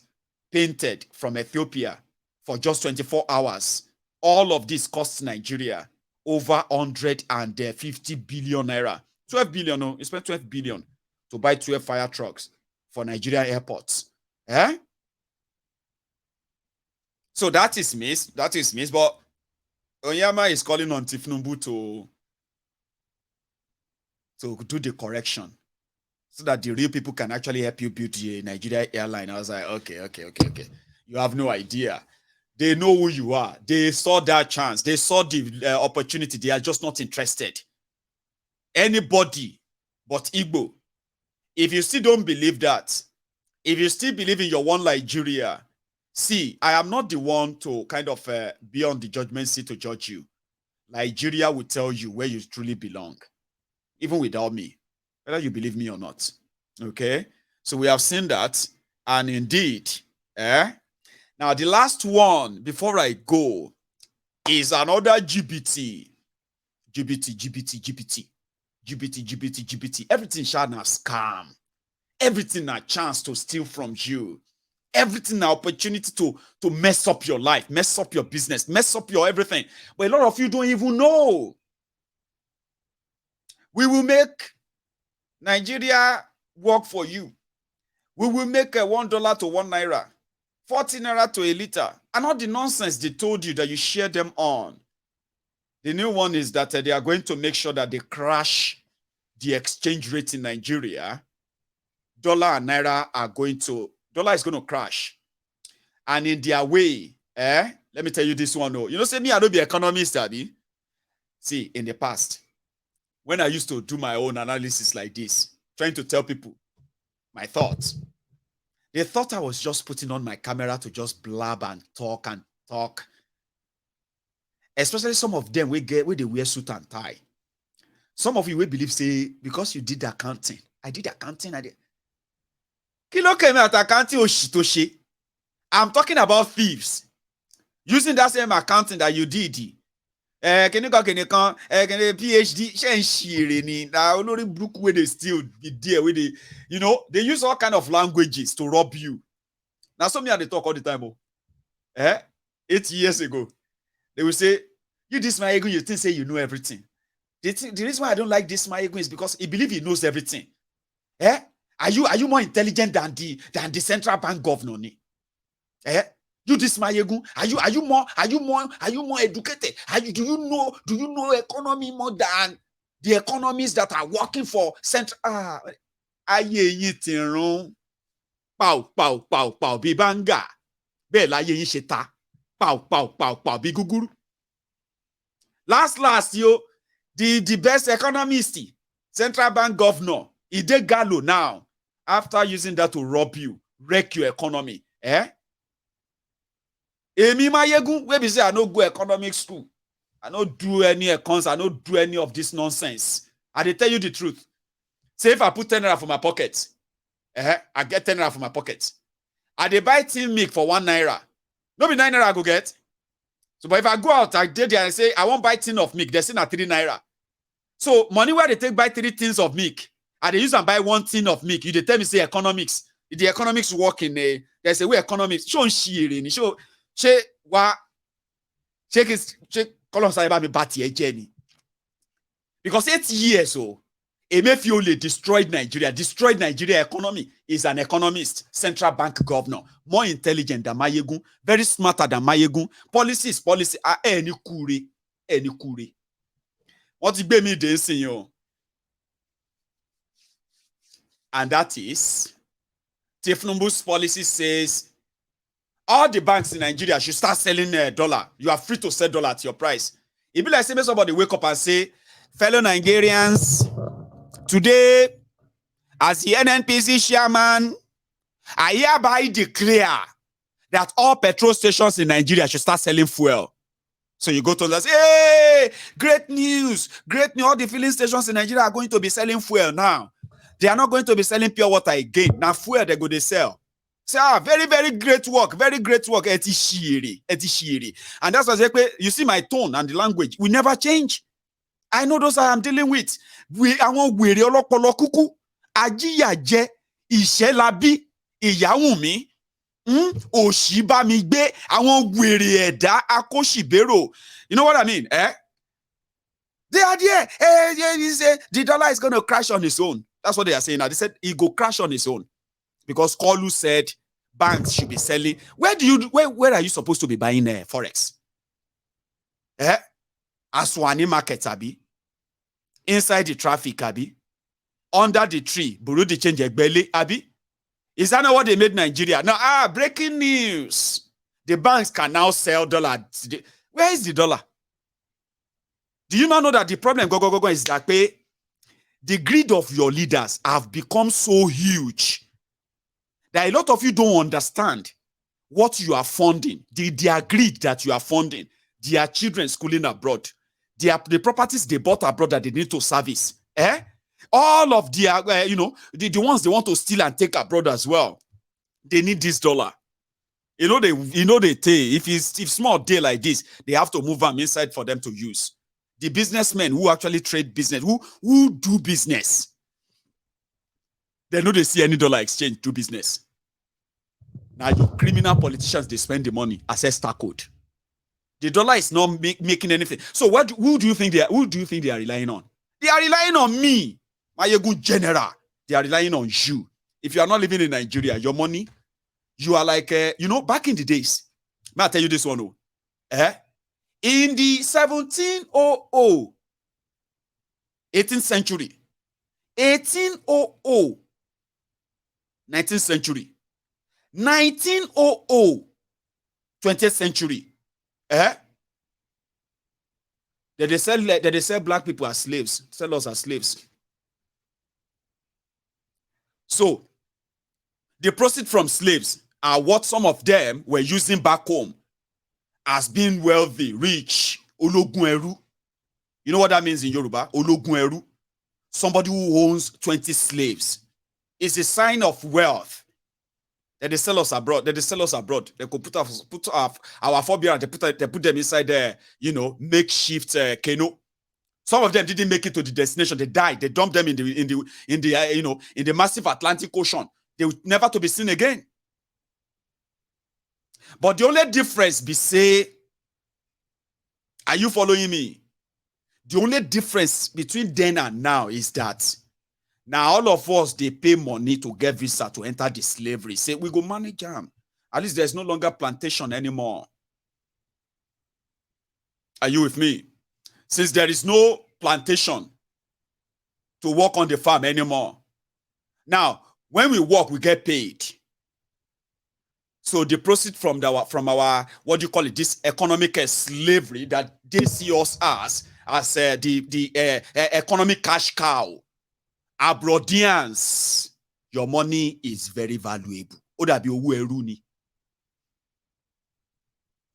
painted from Ethiopia for just 24 hours. All of this costs Nigeria over 150 billion naira. 12 billion, no, you spent 12 billion to buy 12 fire trucks for Nigeria airports. So that is missed. But Onyama is calling on Tinubu to do the correction so that the real people can actually help you build the Nigeria airline. I was like, okay. You have no idea. They know who you are. They saw that chance. They saw the opportunity. They are just not interested. Anybody but Igbo. If you still don't believe that, if you still believe in your one Nigeria, see, I am not the one to kind of be on the judgment seat to judge you. Nigeria will tell you where you truly belong, even without me, whether you believe me or not. Okay? So we have seen that. And indeed, now the last one before I go is another GBT. Everything shall not scam. Everything a chance to steal from you. Everything an opportunity to mess up your life, mess up your business, mess up your everything. But a lot of you don't even know. We will make Nigeria work for you. We will make $1 to 1 naira, 40 naira to a liter. And all the nonsense they told you that you share them on. The new one is that they are going to make sure that they crash the exchange rate in Nigeria. Dollar and naira dollar is going to crash. And in their way, let me tell you this one. Say me, I don't be economist, Abby. See, in the past, when I used to do my own analysis like this, trying to tell people my thoughts, they thought I was just putting on my camera to just blab and talk. Especially some of them where they wear suit and tie. Some of you will believe, say, because you did accounting. I did accounting. Kilo came at accounting oshitoshi. I'm talking about thieves. Using that same accounting that you did. kìnìkan PhD ṣe ń ṣèrè ni na olórí burúkú wey dey still be there wey dey they use all kind of languages to rob you. Na so me I dey talk all the time 8 years ago they will say you this Mayegun you think say you know everything. The reason why I don't like this Mayegun is because he believe he knows everything. Are you more intelligent than the central bank governor ni? You this Mayegun, are you more educated? Do you know economy more than the economists that are working for central? Ayé yín ti run, pow bí banga, bẹ́ẹ̀ láyé yín ṣe ta, pow bí gúgúrú. Last yo, the best economist, central bank governor, he dey gallow now after using that to rob you, wreck your economy. Emi Mayegun, wey be say I no go economic school, I no do any econs, I no do any of this nonsense. I dey tell you the truth. Say if I put 10 naira for my pocket, I get 10 naira for my pocket. I dey buy tin milk for 1 naira. No be 9 naira I go get. So, but if I go out, I dey there and say I won't buy tin of milk, they say na 3 naira. So money where they take buy 3 tins of milk, I dey use and buy 1 tin of milk. You dey tell me say economics. The economics work in there's a way economics. Show shiri ni show. She colon say about me party journey. Because 8 years Emefiole destroyed Nigeria economy. Is an economist, central bank governor, more intelligent than Mayegun, very smarter than Mayegun. Policy. Any kure. What you be me dancing yo? And that is Tinubu's policy says all the banks in Nigeria should start selling dollar. You are free to sell dollar at your price. It be like say somebody wake up and say, fellow Nigerians, today, as the NNPC chairman, I hereby declare that all petrol stations in Nigeria should start selling fuel. So you go to us, hey, great news. All the filling stations in Nigeria are going to be selling fuel now. They are not going to be selling pure water again. Now fuel they go to sell. Say, very, very great work. Eti shiri. And that's why you see my tone and the language. We never change. I know those I am dealing with. Àwọn wèrè ọlọ́pọlọ kúkú, ajíyàjẹ, ìṣẹ́lábí, ìyáwùnmí, òṣì bá mi gbé, àwọn wèrè ẹ̀dá akóṣìbérò. You know what I mean? They are there. He said the dollar is going to crash on its own. That's what they are saying now. They said it go crash on its own. Because Kolu said banks should be selling. Where are you supposed to be buying forex? Aswani market, abi. Inside the traffic, abi. Under the tree, Bureau de change Egbele, abi. Is that not what they made Nigeria? Now, breaking news. The banks can now sell dollar. Where is the dollar? Do you not know that the problem is that the greed of your leaders have become so huge that a lot of you don't understand what you are funding, their greed that you are funding, their children schooling abroad, the properties they bought abroad that they need to service. All of their, the ones they want to steal and take abroad as well. They need this dollar. They take, if small day like this, they have to move them inside for them to use. The businessmen who actually trade business, who do business, they know they see any dollar exchange do business. Now your criminal politicians, they spend the money as a star code. The dollar is not making anything. So who do you think they are relying on? They are relying on me, Mayegun General. They are relying on you. If you are not living in Nigeria, your money, you are like back in the days. May I tell you this one? In the 1700, 18th century, 1800, 19th century, 1900, 20th century, they sell black people as slaves, sell us as slaves. So, the proceeds from slaves are what some of them were using back home as being wealthy, rich, ologun eru. You know what that means in Yoruba? Ologun eru. Somebody who owns 20 slaves is a sign of wealth. They sell us abroad. They sell us abroad. They could put our phobia. They put them inside there. Makeshift canoe. Some of them didn't make it to the destination. They died. They dumped them in the massive Atlantic Ocean. They were never to be seen again. But the only difference be say, are you following me? The only difference between then and now is that now all of us, they pay money to get visa to enter the slavery. Say, we go manage them. At least there's no longer plantation anymore. Are you with me? Since there is no plantation to work on the farm anymore. Now, when we work, we get paid. So the proceeds from our what do you call it, this economic slavery that they see us as the economic cash cow. Abroadians, your money is very valuable.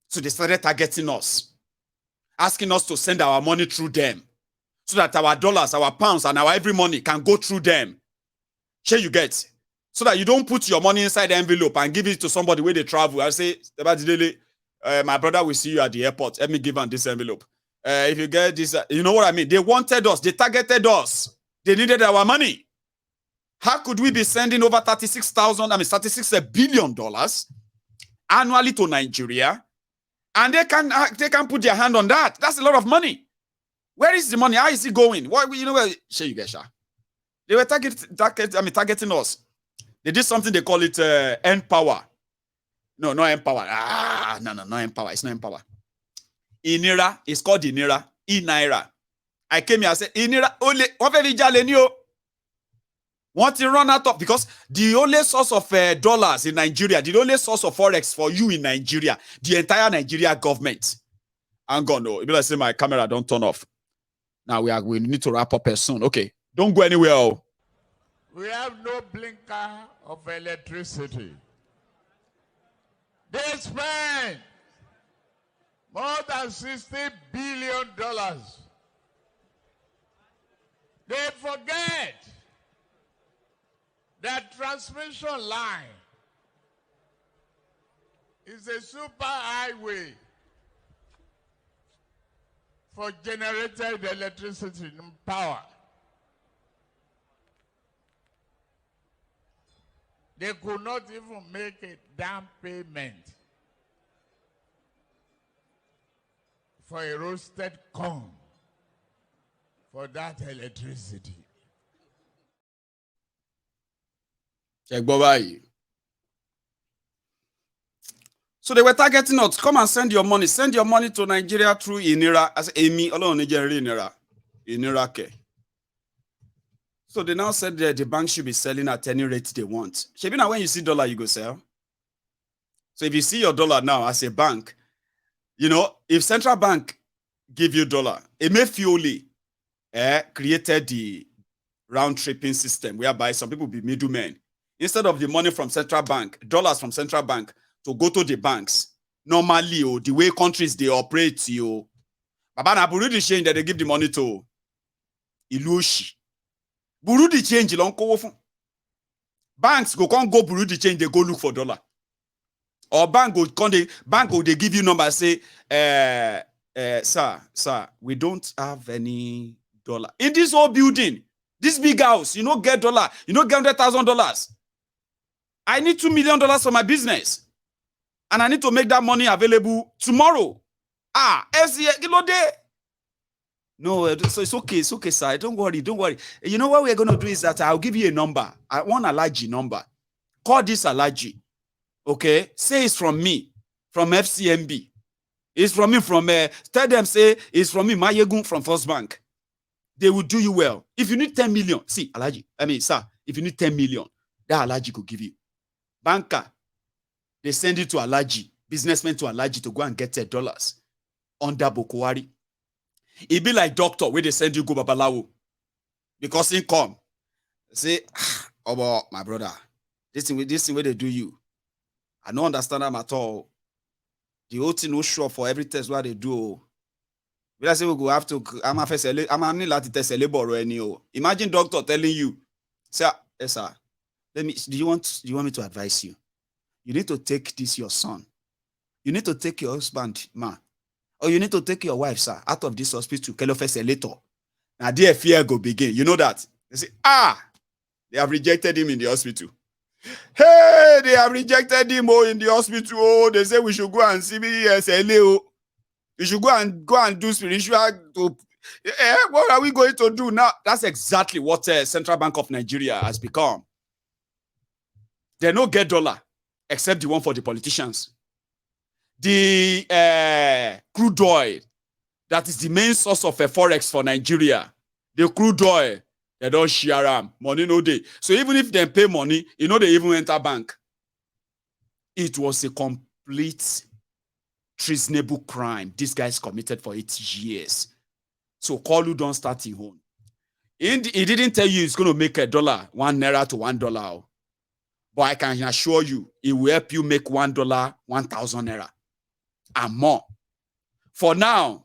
So they started targeting us, asking us to send our money through them, so that our dollars, our pounds, and our every money can go through them. Sure, you get. So that you don't put your money inside the envelope and give it to somebody where they travel. I say, my brother will see you at the airport. Let me give him this envelope. If you get this, you know what I mean? They wanted us. They targeted us. They needed our money. How could we be sending over $36 billion annually to Nigeria? And they can put their hand on that. That's a lot of money. Where is the money? How is it going? What where? Sure, you get sure. They were targeting us. They did something, they call it Empower. No, not Empower. No, not Empower. It's not Empower. Inira, it's called Inira. Inaira. I came here and said, Inira, want to run out of, because the only source of dollars in Nigeria, the only source of forex for you in Nigeria, the entire Nigeria government. I'm gone. No, if I say my camera don't turn off. Now we need to wrap up soon. Okay, don't go anywhere. Oh. We have no blinker of electricity. They spend more than $60 billion. They forget that transmission line is a super highway for generated electricity and power. They could not even make a down payment for a roasted corn for that electricity. So they were targeting us. Come and send your money. Send your money to Nigeria through Inira. As Amy, alone Nigeria Inira ke. So they now said that the bank should be selling at any rate they want. Shebina, when you see dollar, you go sell. So if you see your dollar now as a bank, if central bank give you dollar, Emefiole created the round tripping system whereby some people be middlemen. Instead of the money from central bank, dollars from central bank to go to the banks, normally, the way countries they operate, Baba na Burundi change that they give the money to Ilushi. Burundi change banks can't go Burundi change, they go look for dollar. Or bank they give you number, say, sir, we don't have any dollar. In this whole building, this big house, get dollar, get $100,000. I need $2 million for my business. And I need to make that money available tomorrow. No, so it's okay, sir. Don't worry. You know what we're going to do is that I'll give you a number. I want a allergy number. Call this allergy. Okay? Say it's from me, from FCMB. It's from me, tell them, say it's from me, Mayegun from First Bank. They will do you well. If you need 10 million, see, allergy. Sir, if you need 10 million, that allergy could give you. Banker, they send it to allergy, businessmen to allergy to go and get $10 under Bokwari. It be like doctor where they send you go babalawo because income. Say, oh my brother, this thing where they do you. I don't understand them at all. The whole thing no sure for every test what they do. We say we go have to. I'm only like to test a labor or Imagine doctor telling you, sir, yes sir. Do you want me to advise you? You need to take this your son. You need to take your husband, man. Or you need to take your wife, sir, out of this hospital, Kelofese later. Now, their fear go begin. You know that? They say, they have rejected him in the hospital. Hey, they have rejected him in the hospital. Oh, they say we should go and see SLA. We should go and do spiritual. What are we going to do now? That's exactly what Central Bank of Nigeria has become. They don't get dollar except the one for the politicians. The crude oil, that is the main source of forex for Nigeria. The crude oil, they don't share them. Money no day. So even if they pay money, they even enter bank. It was a complete treasonable crime this guy's committed for 8 years. So Kolu don't start his own. He didn't tell you it's going to make $1, 1 naira to $1. But I can assure you, it will help you make $1, 1,000 naira and more. For now,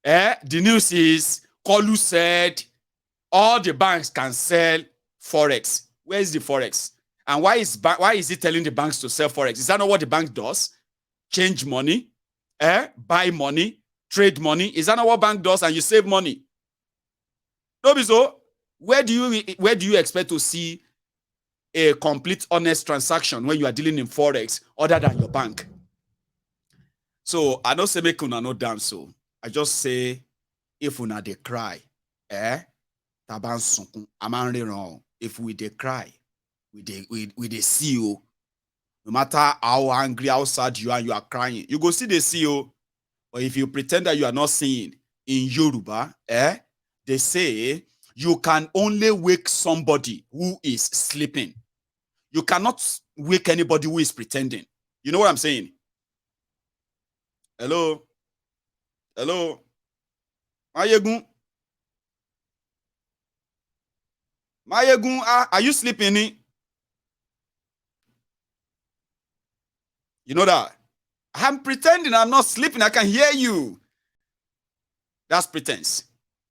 the news is Kolu said all the banks can sell forex. Where is the forex? And why is he telling the banks to sell forex? Is that not what the bank does? Change money, buy money, trade money. Is that not what bank does? And you save money. No, so where do you expect to see a complete honest transaction when you are dealing in forex other than your bank? So I don't say make una no dance. So I just say if una dey cry, taban sunkun, aman wrong. If we dey cry, we dey see you. No matter how angry, how sad you are crying. You go see the CEO. But if you pretend that you are not seeing in Yoruba, they say you can only wake somebody who is sleeping. You cannot wake anybody who is pretending. You know what I'm saying? Hello? Hello? Mayegun? Mayegun, are you sleeping? You know that? I'm pretending I'm not sleeping. I can hear you. That's pretense.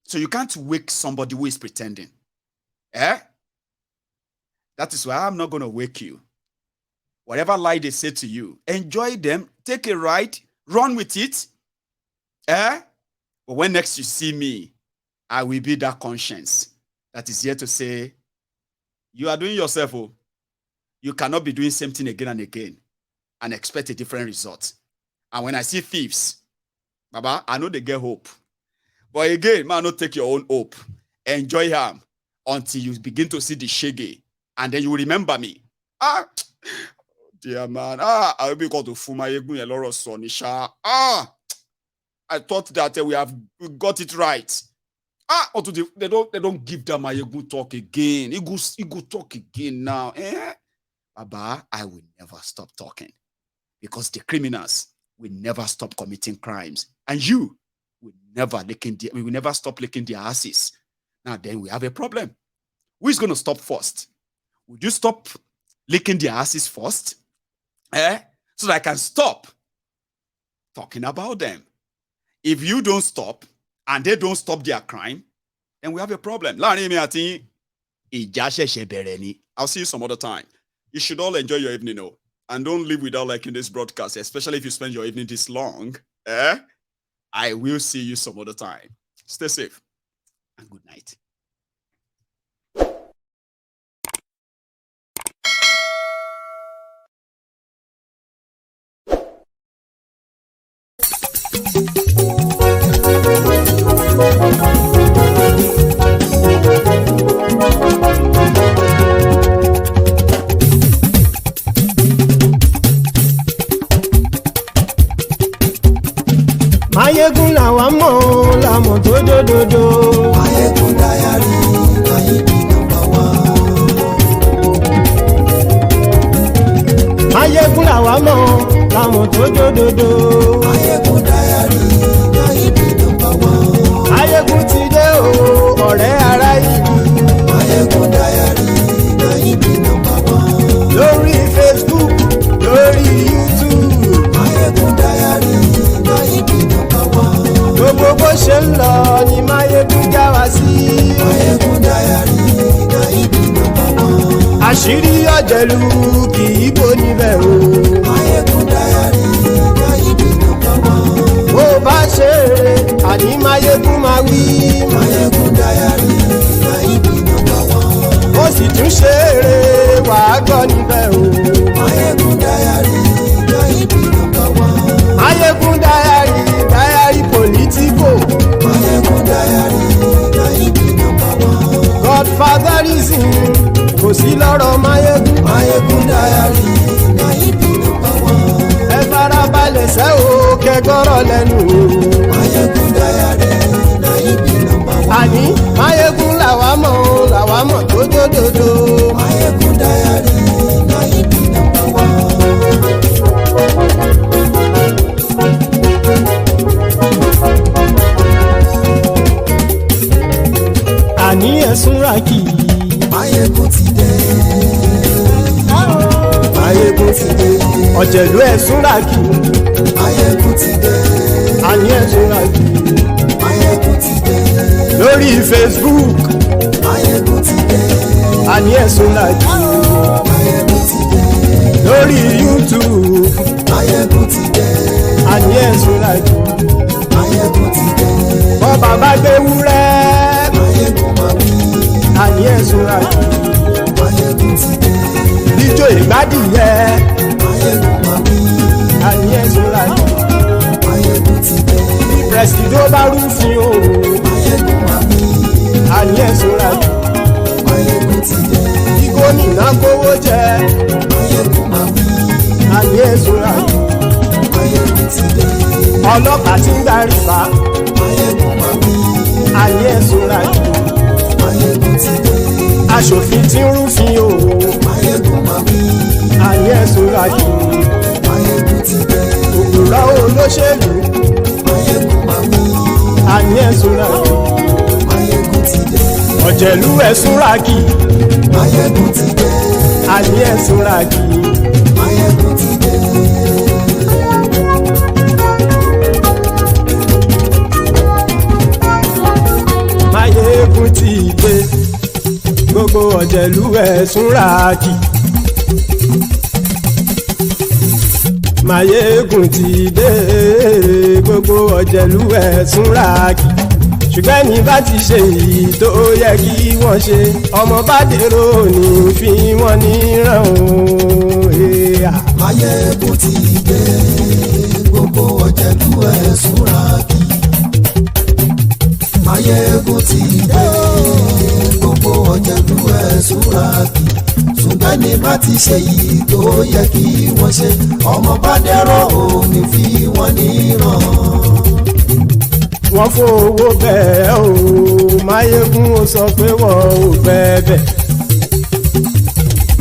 So you can't wake somebody who is pretending. That is why I'm not going to wake you. Whatever lie they say to you, enjoy them, take a ride, run with it. But when next you see me, I will be that conscience that is here to say, you are doing yourself. Oh. You cannot be doing same thing again and again and expect a different result. And when I see thieves, Baba, I know they get hope. But again, man, not take your own hope. Enjoy him until you begin to see the shaggy. And then you will remember me. Dear man. I will be called to Fumayegun Eloro Sonisha. I thought that we got it right. They don't give them Mayegun talk again. He go talk again now. Baba, I will never stop talking. Because the criminals will never stop committing crimes. And you will never stop licking their asses. Now then we have a problem. Who is going to stop first? Would you stop licking their asses first? So that I can stop talking about them. If you don't stop and they don't stop their crime, then we have a problem. I'll see you some other time. You should all enjoy your evening, though. And don't leave without liking this broadcast, especially if you spend your evening this long. I will see you some other time. Stay safe and good night. Mayegun làwa mọ̀ làmọ̀ tó dòdòdò. Mayegun Diary Nayibi #1. Mayegun làwa mọ̀ làmọ̀ tó dòdòdò. Mayegun Diary Nayibi #1. Mayegun ti dé o ọ̀rẹ́ ara yìí. Mayegun Diary Nayibi #1. Lórí Facebook, lórí YouTube. Mayegun Diary Nayibi #1. Gbogbo bó ṣe ń lọ ni Mayegun já wa sí. Mayegun Diary Nayibi #1. àṣírí ọ̀jẹ̀lú kì í bò níbẹ̀ o. Máyégún Diary Náíbì nọ́mbà 1. bó bá ṣe eré àní Máyégún máa wí. Máyégún Diary Náíbì nọ́mbà 1. ó sì tún ṣe eré wàá gbọ́ níbẹ̀ o. Máyégún Diary Náíbì nọ́mbà 1. Máyégún Diary politico. Máyégún Diary Náíbì nọ́mbà 1. Godfatherism kò sí lọ́rọ̀ Máyégún. Máyégún Diary Náíbì nọ́mbà 1. ẹ farabalẹ̀ sẹ́ o kẹgọ́rọ̀ lẹ́nu o. Máyégún Diary Náíbì nọ́mbà 1. àní Máyégún làwa mọ̀ tó dòdòdò. Máyégún Diary Náíbì nọ́mbà 1. àní ẹ̀sùn ràkì. Máyégún ti dé. Máyégún ti dé. ọ̀jẹ̀lú ẹ̀sùn ràkì. Máyégún ti dé. àní ẹ̀sùn ràkì. Máyégún ti dé. lórí Facebook. Máyégún ti dé. àní ẹ̀sùn ràkì. Máyégún ti dé. lórí YouTube. Máyégún ti dé. àní ẹ̀sùn ràkì. Máyégún ti dé. bọ́ bàbá gbé wúrẹ́. Máyégún máa wí. àní ẹ̀sùn ràkì. Máyégún ti dé. ijó ìgbádìyẹ. Máyégún máa wí. àní ẹ̀sùn ràkì. Máyégún ti dé. bí pẹ̀sìdó bá rúfin o. Máyégún máa wí. àní ẹ̀sùn ràkì. Máyégún ti dé. bí gómìnà kówó jẹ. Máyégún máa wí. àní ẹ̀sùn ràkì. Máyégún ti dé. ọlọ́pàá tí ń darí bá. Máyégún máa wí. àní ẹ̀sùn ràkì. Máyégún ti dé. aṣòfin tí ń rúfin o. Máyégún máa wí. àní ẹ̀sùn ràkì. Máyégún ti dé. òkúra olóṣèlú. Máyégún máa wí. àní ẹ̀sùn ràkì. Máyégún ti dé. ọ̀jẹ̀lú ẹ̀sùn ràkì. Máyégún ti dé. àní ẹ̀sùn ràkì. Máyégún ti dé. Máyégún ti dé. gbogbo ọ̀jẹ̀lú ẹ̀sùn ràkì. Máyégún ti dé. gbogbo ọ̀jẹ̀lú ẹ̀sùn ràkì. ṣùgbọ́n ní bá ti ṣe èyí tó yẹ kí wọ́n ṣe ọmọ bá dèrò ní fi wọ́n níran o. Máyégún ti dé. Gbogbo ọ̀jẹ̀lú ẹ̀sùn ràkì. Máyégún ti dé. Gbogbo ọ̀jẹ̀lú ẹ̀sùn ràkì. ṣùgbọ́n ní bá ti ṣe yìí tó yẹ kí wọ́n ṣe ọmọ bá dẹ́rọ̀ ò ní fi wọ́n níran. wọ́n fowó bẹ́ẹ̀ o Máyégún ó sọ pé wọ́n ò fẹ́ bẹ́ẹ̀.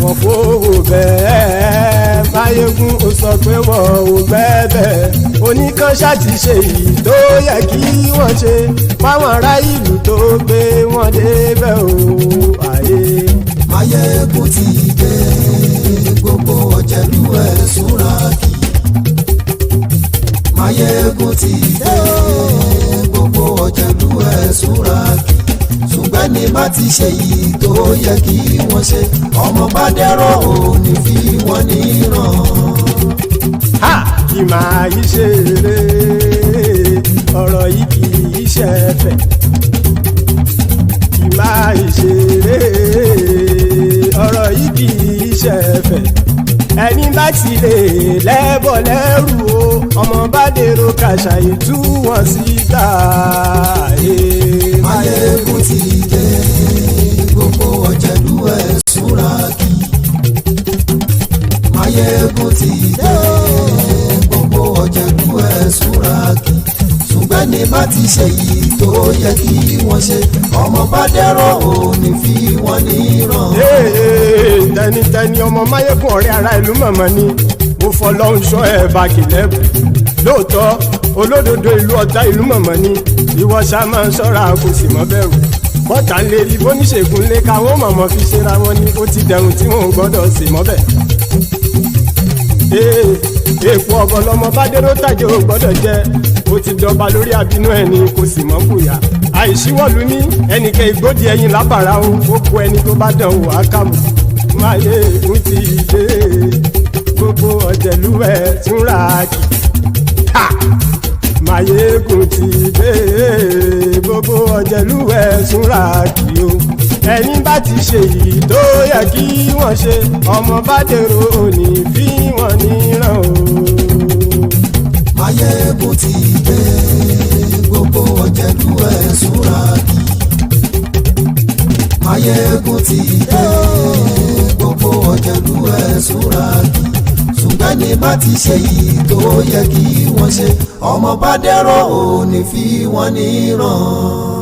wọ́n fowó bẹ́ẹ̀ Máyégún ó sọ pé wọ́n ò fẹ́ bẹ́ẹ̀. oníkanṣá ti ṣe yìí tó yẹ kí wọ́n ṣe fáwọn ará ìlú tó gbé wọn débẹ̀ o. Máyégún ti dé gbogbo ọ̀jẹ̀lú ẹ̀ súnra kì. Máyégún ti dé gbogbo ọ̀jẹ̀lú ẹ̀ súnra kì. ṣùgbọ́n ní bá ti ṣe yìí tó yẹ kí wọ́n ṣe ọmọ bá dẹ́rọ̀ ò ní fi wọ́n níran. kì máa yí ṣe eré ọ̀rọ̀ yìí kì í ṣe ẹ̀fẹ̀. kì máa yí ṣe eré ọ̀rọ̀ yìí kì í ṣe ẹ̀fẹ̀. ẹni bá ti lè lẹ́bọ̀ lẹ́rù o ọmọ bá dèrò kàṣàyè tú wọn síta. Máyégún ti dé gbogbo ọ̀jẹ̀lú ẹ̀ súnra kì. Máyégún ti dé gbogbo ọ̀jẹ̀lú ẹ̀ súnra kì. ṣùgbọ́n ní bá ti ṣe yìí tó yẹ kí wọ́n ṣe ọmọ bá dẹ́rọ̀ ò ní fi wọ́n níran. tẹnitẹni ọmọ Máyégún ọ̀rẹ́ ara ìlú mọ̀mọ́ ni mo fọlọ́hún ṣọ́ ẹ̀ bá kìlẹ́bù. lóòótọ́ olódodo ìlú ọ̀tá ìlú mọ̀mọ́ ni ìwọ ṣá máa ń ṣọ́ra kò sì mọ́ bẹ̀rù. bọ́tà ń lè rí bóníṣègùn lé káwọn mọ̀mọ́ fi ṣera wọn ni ó ti dẹrùn tí wọn ò gbọ́dọ̀ sì mọ́ bẹ̀. èèpo ọ̀gọ̀ lọmọ bá dérò tàjẹ́ ò gbọ́dọ̀ jẹ́ ó ti dọba lórí abínú ẹni kò sì mọ́ fòyà. àìsíwọ́lu ní ẹnìkẹ́ ìgbódì ẹyin lábàrá o ó kó ẹni tó bá dán wò á kàmù. máyégún ti dé gbogbo ọ̀jẹ̀lú ẹ̀ túnra kì máyégún ti dé gbogbo ọ̀jẹ̀lú ẹ̀ túnra kì o ẹni bá ti ṣe yìí tó yẹ kí wọ́n ṣe ọmọ bá dèrò òní fi wọ́n níran o. máyégún ti dé gbogbo ọ̀jẹ̀lú ẹ̀ túnra kì máyégún ti dé gbogbo ọ̀jẹ̀lú ẹ̀ túnra kì ṣùgbọ́n ní bá ti ṣe yìí tó yẹ kí wọ́n ṣe ọmọ bá dẹ́rọ̀ òní fi wọ́n níran.